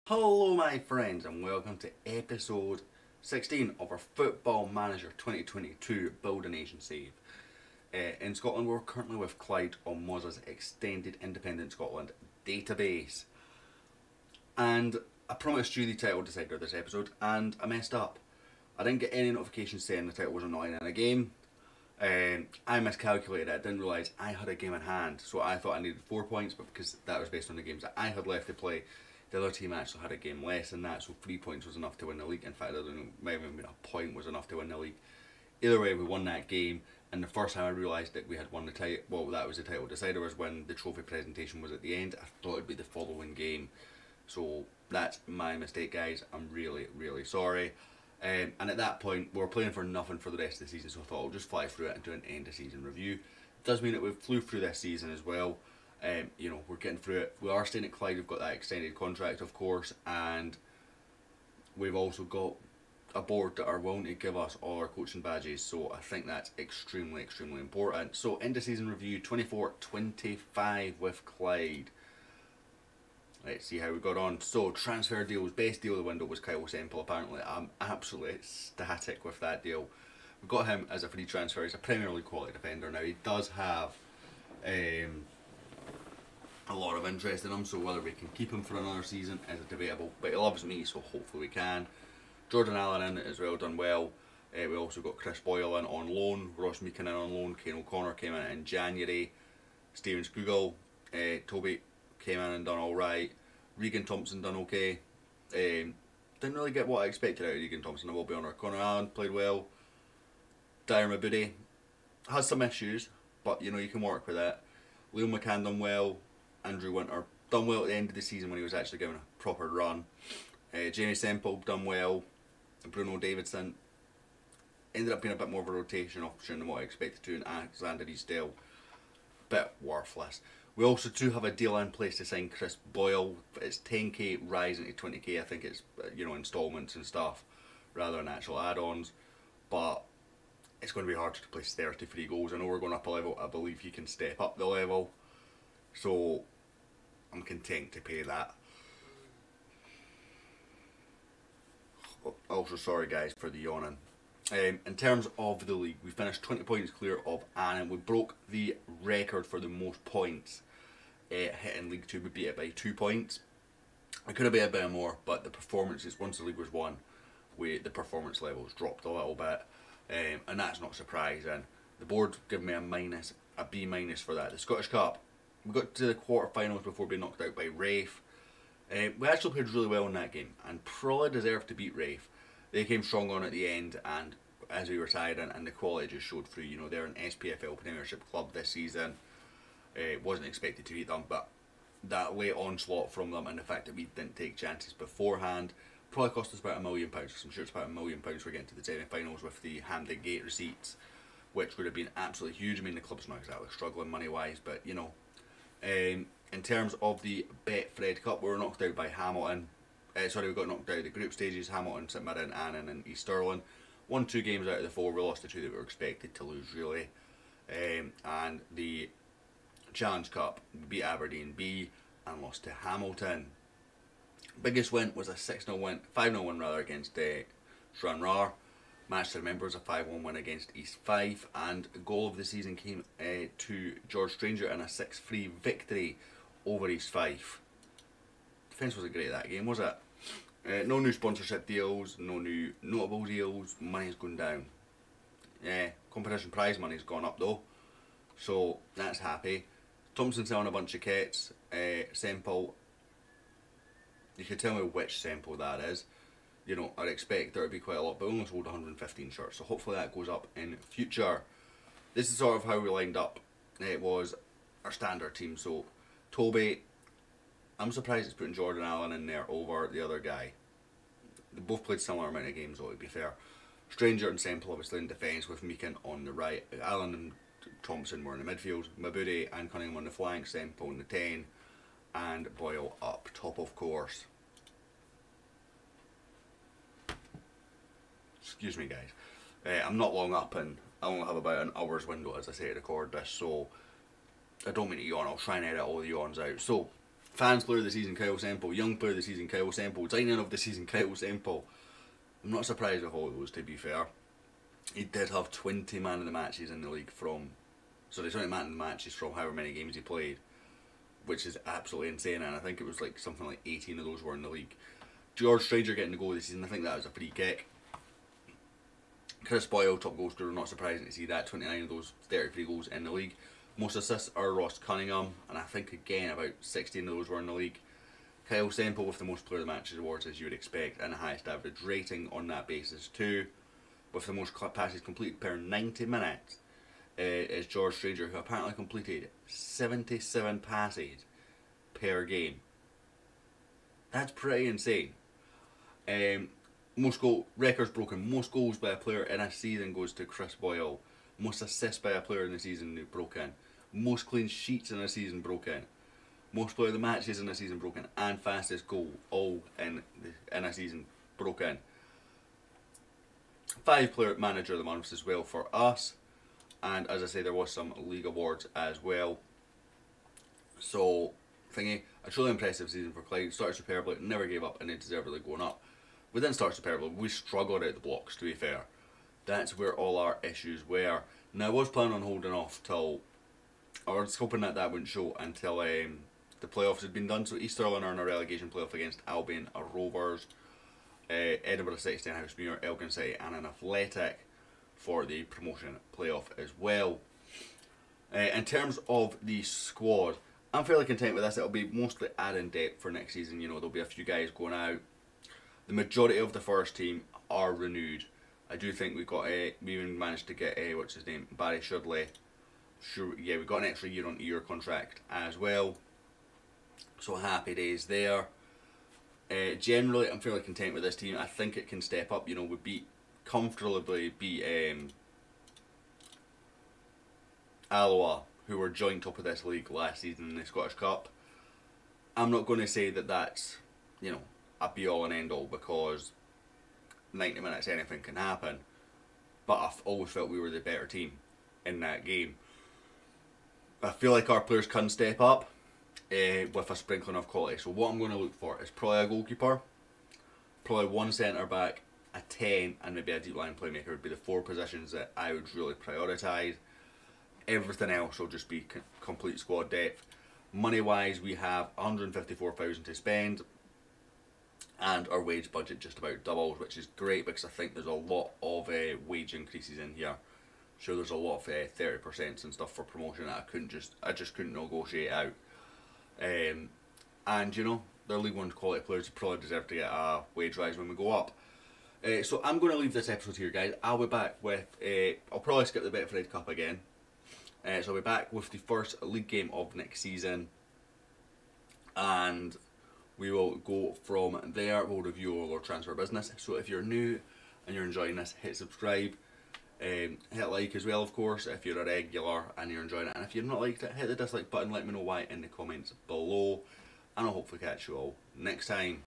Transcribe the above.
Hello my friends and welcome to episode 16 of our Football Manager 2022 Build a Nation Save. In Scotland we're currently with Clyde on Mozza's Extended Independent Scotland database. And I promised you the title decider this episode and I messed up. I didn't get any notifications saying the title was not in a game. I miscalculated it. I didn't realise I had a game in hand, so I thought I needed 4 points, but because that was based on the games that I had left to play, the other team actually had a game less than that, so 3 points was enough to win the league. In fact, I don't know, maybe even a point was enough to win the league. Either way, we won that game, and the first time I realised that we had won the title, well, that was the title decider, was when the trophy presentation was at the end. I thought it'd be the following game, so that's my mistake, guys. I'm really, really sorry. And at that point, we were playing for nothing for the rest of the season, so I thought I'll just fly through it and do an end of season review. It does mean that we flew through this season as well. You know, we're getting through it. We are staying at Clyde, we've got that extended contract, of course, and we've also got a board that are willing to give us all our coaching badges, so I think that's extremely, extremely important. So, end of season review 24-25 with Clyde. Let's see how we got on. So, transfer deals. Best deal of the window was Kyle Semple, apparently. I'm absolutely ecstatic with that deal. We got him as a free transfer. He's a Premier League quality defender. Now, he does have a lot of interest in him, so whether we can keep him for another season is debatable. But he loves me, so hopefully we can. Jordan Allen in as well, done well. We also got Chris Boyle in on loan. Ross Meekin in on loan. Kane O'Connor came in January. Steven Skugel. Toby came in and done alright. Regan Thompson done okay. Didn't really get what I expected out of Regan Thompson, I will be honest. Connor Allen played well. Dyer Mabudi has some issues, but you know, you can work with it. Leo McCann done well. Andrew Winter done well at the end of the season when he was actually given a proper run. Jamie Semple done well. Bruno Davidson ended up being a bit more of a rotation option than what I expected to, and Alexander Eastdale, bit worthless. We also do have a deal in place to sign Chris Boyle. It's 10k rising to 20k. I think it's, you know, installments and stuff rather than actual add-ons. But it's going to be hard to place 33 goals. I know we're going up a level. I believe he can step up the level. So I'm content to pay that. Also, sorry guys for the yawning. In terms of the league, we finished 20 points clear of Annan. We broke the record for the most points hitting League 2. We beat it by 2 points. It could have been a bit more, but the performances, once the league was won, the performance levels dropped a little bit, and that's not surprising. The board gave me a B minus for that. The Scottish Cup, we got to the quarter-finals before being knocked out by Rafe. We actually played really well in that game and probably deserved to beat Rafe. They came strong on at the end, and as we were tired, and the quality just showed through. You know, they're an SPFL Premiership club this season. Wasn't expected to beat them, but that late onslaught from them and the fact that we didn't take chances beforehand probably cost us about £1 million. I'm sure it's about £1 million for getting to the semi-finals with the Hampden Gate receipts, which would have been absolutely huge. I mean, the club's not exactly struggling money-wise, but you know. In terms of the Betfred Cup, we were knocked out by Hamilton. We got knocked out of the group stages. Hamilton, St Mirren, Annan and East Stirling. Won 2 games out of the 4. We lost the 2 that we were expected to lose, really. And the Challenge Cup, we beat Aberdeen B and lost to Hamilton. Biggest win was a 6-0 win, 5-0 win rather, against Stranraer. Match to remember was a 5-1 win against East Fife, and the goal of the season came to George Stranger in a 6-3 victory over East Fife. Defence wasn't great that game, was it? No new sponsorship deals, no new notable deals, money's going down. Competition prize money's gone up though, so that's happy. Thompson selling a bunch of kits. Semple, you could tell me which Semple that is. You know, I'd expect there to be quite a lot, but we only sold 115 shirts, so hopefully that goes up in future. This is sort of how we lined up. It was our standard team, so Toby, I'm surprised it's putting Jordan Allen in there over the other guy. They both played similar amount of games, though, to be fair. Stranger and Semple obviously in defence, with Meekin on the right. Allen and Thompson were in the midfield. Mabudi and Cunningham on the flank, Semple on the 10, and Boyle up top, of course. Excuse me guys, I'm not long up and I only have about an hour's window as I say to record this, so I don't mean to yawn. I'll try and edit all the yawns out. So Fans player of the season, Kyle Semple. Young player of the season, Kyle Semple. Signing of the season, Kyle Semple. I'm not surprised with all of those, to be fair. He did have 20 man of the matches in the league from... Sorry, 20 man of the matches from however many games he played, which is absolutely insane, and I think it was like something like 18 of those were in the league. George Stranger getting the goal this season, I think that was a free kick. Chris Boyle, top goal scorer, not surprising to see that, 29 of those 33 goals in the league. Most assists are Ross Cunningham, and I think again about 16 of those were in the league. Kyle Semple with the most player of the matches awards, as you would expect, and the highest average rating on that basis too. With the most passes completed per 90 minutes is George Stranger, who apparently completed 77 passes per game. That's pretty insane. Most records broken. Most goals by a player in a season goes to Chris Boyle. Most assists by a player in the season broken. Most clean sheets in a season broken. Most player of the matches in a season broken, and fastest goal all in a season broken. 5 player manager of the month as well for us, and as I say, there was some league awards as well. So thingy, a truly impressive season for Clyde. Started superbly, never gave up, and they deservedly going up. We didn't start superbly, we struggled at the blocks, to be fair. That's where all our issues were. Now I was planning on holding off till, I was hoping that wouldn't show until the playoffs had been done. So East Stirling are in a relegation playoff against Albion Rovers, Edinburgh City, Stenhousemuir, Elgin City and an Athletic for the promotion playoff as well. In terms of the squad, I'm fairly content with this. It'll be mostly adding depth for next season. You know, there'll be a few guys going out. The majority of the first team are renewed. I do think we even managed to get what's his name, Barry Shudley. Sure, yeah, we got an extra year on year contract as well. So happy days there. Generally, I'm fairly content with this team. I think it can step up. You know, we comfortably beat Alloa, who were joint top of this league last season in the Scottish Cup. I'm not going to say that that's, you know, a be all and end all, because 90 minutes anything can happen. But I've always felt we were the better team in that game. I feel like our players can step up with a sprinkling of quality. So what I'm going to look for is probably a goalkeeper, probably one centre back, a 10, and maybe a deep line playmaker would be the 4 positions that I would really prioritise. Everything else will just be complete squad depth. Money wise, we have 154,000 to spend, and our wage budget just about doubles, which is great because I think there's a lot of wage increases in here. Sure, there's a lot of 30% and stuff for promotion that I just couldn't negotiate out. And you know, they're League One quality players, probably deserve to get a wage rise when we go up. So I'm going to leave this episode here, guys. I'll be back with, I'll probably skip the Betfred Cup again. So I'll be back with the first league game of next season, and we will go from there. We'll review all our transfer business. So if you're new and you're enjoying this, hit subscribe, hit like as well, of course, if you're a regular and you're enjoying it. And if you've not liked it, hit the dislike button, let me know why in the comments below, and I'll hopefully catch you all next time.